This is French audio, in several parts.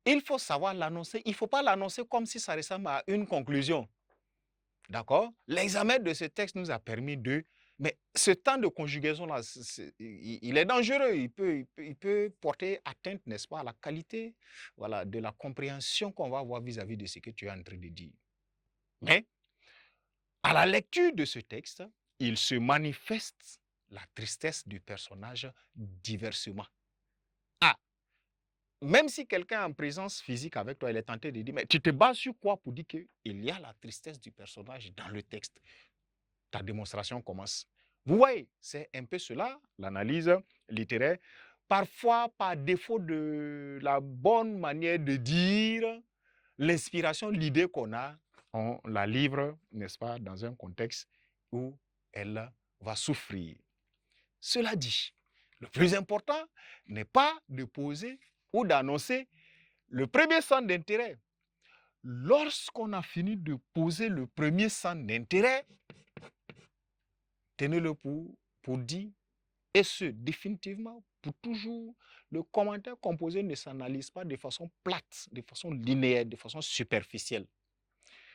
il faut savoir l'annoncer. Il ne faut pas l'annoncer comme si ça ressemble à une conclusion. D'accord? L'examen de ce texte nous a permis de... Mais ce temps de conjugaison-là, il est dangereux. Il peut porter atteinte, n'est-ce pas, à la qualité, voilà, de la compréhension qu'on va avoir vis-à-vis de ce que tu es en train de dire. Mais, à la lecture de ce texte, il se manifeste la tristesse du personnage diversement. Ah, même si quelqu'un en présence physique avec toi, il est tenté de dire, mais tu te bases sur quoi pour dire qu'il y a la tristesse du personnage dans le texte? Ta démonstration commence. Vous voyez, c'est un peu cela, l'analyse littéraire. Parfois, par défaut de la bonne manière de dire, l'inspiration, l'idée qu'on a, on la livre, n'est-ce pas, dans un contexte où elle va souffrir. Cela dit, le plus important n'est pas de poser ou d'annoncer le premier centre d'intérêt. Lorsqu'on a fini de poser le premier centre d'intérêt, tenez-le pour dire, et ce, définitivement, pour toujours, le commentaire composé ne s'analyse pas de façon plate, de façon linéaire, de façon superficielle.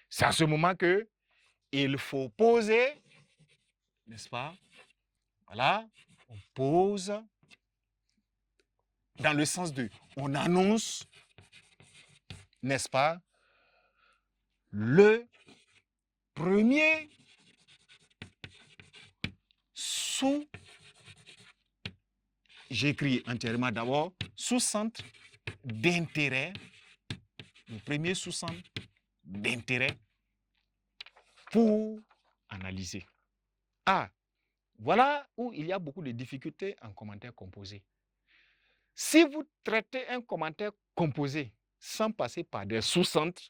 C'est à ce moment qu'il faut poser, n'est-ce pas? Voilà, on pose dans le sens de, on annonce, n'est-ce pas, le premier sous, j'écris entièrement d'abord, sous-centre d'intérêt, le premier sous-centre d'intérêt pour analyser. Ah, voilà où il y a beaucoup de difficultés en commentaire composé. Si vous traitez un commentaire composé sans passer par des sous-centres,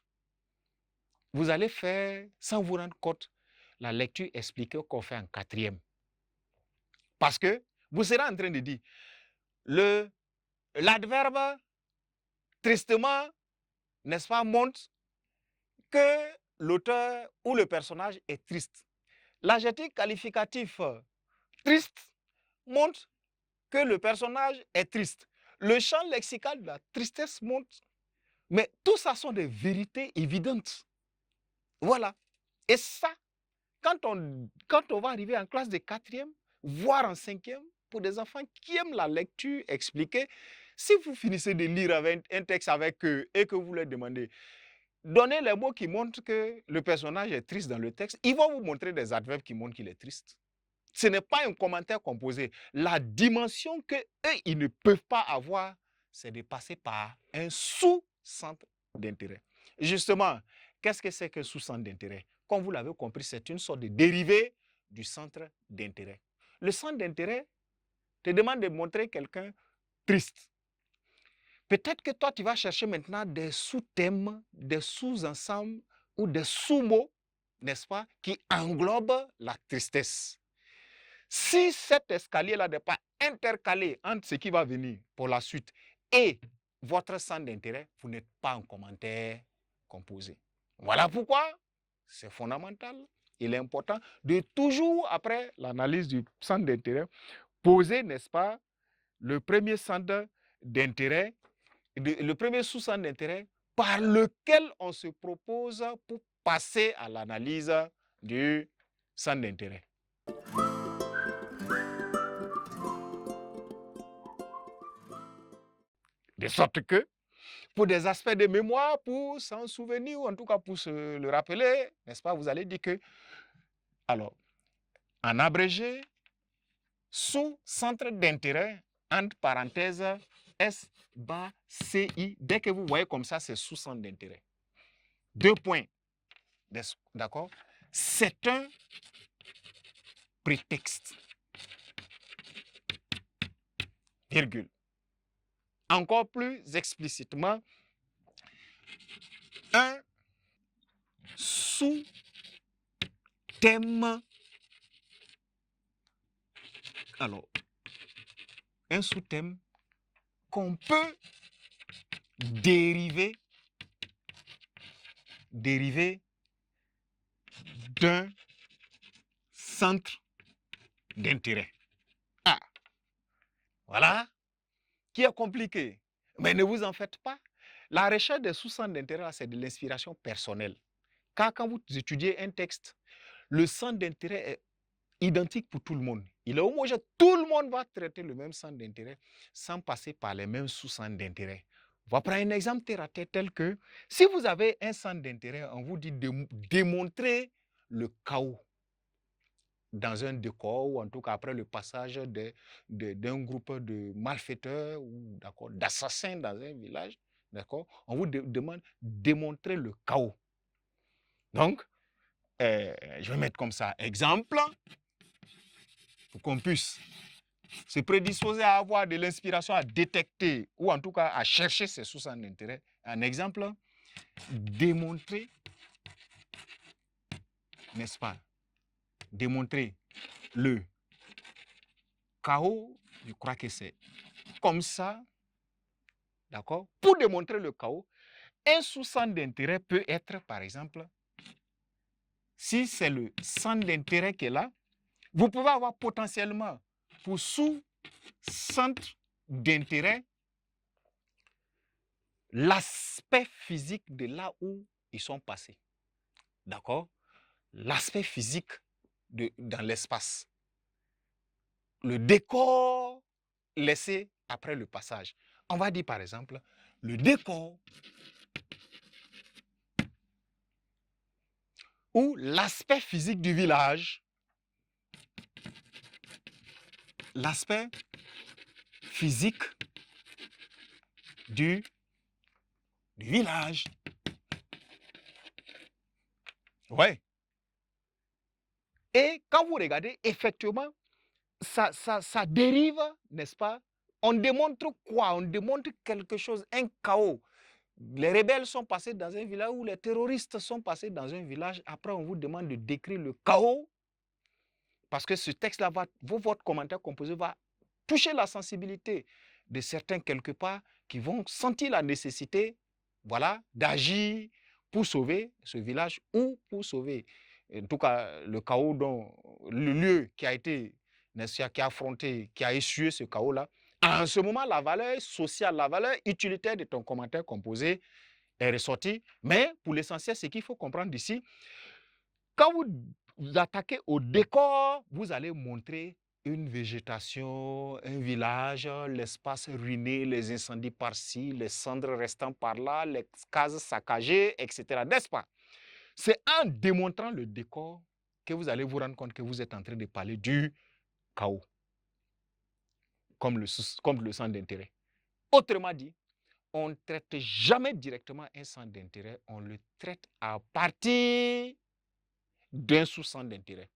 vous allez faire, sans vous rendre compte, la lecture expliquée qu'on fait en quatrième. Parce que vous serez en train de dire, l'adverbe tristement, n'est-ce pas, montre que l'auteur ou le personnage est triste. L'adjectif qualificatif triste montre que le personnage est triste. Le champ lexical de la tristesse montre, mais tout ça sont des vérités évidentes. Voilà. Et ça, quand on va arriver en classe de quatrième, voire en cinquième, pour des enfants qui aiment la lecture expliquée, si vous finissez de lire un texte avec eux et que vous leur demandez, donnez les mots qui montrent que le personnage est triste dans le texte, ils vont vous montrer des adverbes qui montrent qu'il est triste. Ce n'est pas un commentaire composé. La dimension qu'eux, ils ne peuvent pas avoir, c'est de passer par un sous-centre d'intérêt. Justement, qu'est-ce que c'est qu'un sous-centre d'intérêt? Comme vous l'avez compris, c'est une sorte de dérivé du centre d'intérêt. Le centre d'intérêt te demande de montrer quelqu'un triste. Peut-être que toi, tu vas chercher maintenant des sous-thèmes, des sous-ensembles ou des sous-mots, n'est-ce pas, qui englobent la tristesse. Si cet escalier-là n'est pas intercalé entre ce qui va venir pour la suite et votre centre d'intérêt, vous n'êtes pas en commentaire composé. Voilà pourquoi c'est fondamental. Il est important de toujours, après l'analyse du centre d'intérêt, poser, n'est-ce pas, le premier centre d'intérêt, le premier sous-centre d'intérêt par lequel on se propose pour passer à l'analyse du centre d'intérêt. De sorte que, pour des aspects de mémoire, pour s'en souvenir, ou en tout cas pour se le rappeler, n'est-ce pas, vous allez dire que, alors, en abrégé, sous centre d'intérêt, entre parenthèses, SBACI, dès que vous voyez comme ça, c'est sous centre d'intérêt. 2 points, d'accord? C'est un prétexte, virgule. Encore plus explicitement, un sous-thème. Alors, un sous-thème qu'on peut dériver d'un centre d'intérêt. Ah, voilà, qui est compliqué. Mais ne vous en faites pas. La recherche des sous-centres d'intérêt, c'est de l'inspiration personnelle. Car quand vous étudiez un texte, le centre d'intérêt est identique pour tout le monde. Il est homogène. Tout le monde va traiter le même centre d'intérêt sans passer par les mêmes sous-centres d'intérêt. On va prendre un exemple terre à terre tel que si vous avez un centre d'intérêt, on vous dit de démontrer le chaos dans un décor ou en tout cas après le passage d'un groupe de malfaiteurs ou d'assassins dans un village, d'accord, on vous demande de démontrer le chaos. Donc, je vais mettre comme ça exemple pour qu'on puisse se prédisposer à avoir de l'inspiration à détecter ou en tout cas à chercher ses sources d'intérêt. Un exemple, démontrer, n'est-ce pas, démontrer le chaos, je crois que c'est comme ça, d'accord. Pour démontrer le chaos, un sous-centre d'intérêt peut être, par exemple, si c'est le centre d'intérêt qui est là, vous pouvez avoir potentiellement pour sous-centre d'intérêt l'aspect physique de là où ils sont passés. D'accord? L'aspect physique dans l'espace. Le décor laissé après le passage. On va dire par exemple, le décor ou l'aspect physique du village. L'aspect physique du village. Ouais. Et quand vous regardez, effectivement, ça dérive, n'est-ce pas? On démontre quoi? On démontre quelque chose, un chaos. Les rebelles sont passés dans un village ou les terroristes sont passés dans un village. Après, on vous demande de décrire le chaos. Parce que ce texte-là, votre commentaire composé va toucher la sensibilité de certains quelque part qui vont sentir la nécessité, voilà, d'agir pour sauver ce village ou pour sauver, en tout cas, le chaos dont le lieu qui a été, qui a affronté, qui a essuyé ce chaos-là. En ce moment, la valeur sociale, la valeur utilitaire de ton commentaire composé est ressortie. Mais pour l'essentiel, ce qu'il faut comprendre d'ici, quand vous attaquez au décor, vous allez montrer une végétation, un village, l'espace ruiné, les incendies par-ci, les cendres restant par-là, les cases saccagées, etc. N'est-ce pas? C'est en démontrant le décor que vous allez vous rendre compte que vous êtes en train de parler du chaos, comme le centre d'intérêt. Autrement dit, on ne traite jamais directement un centre d'intérêt, on le traite à partir d'un sous-centre d'intérêt.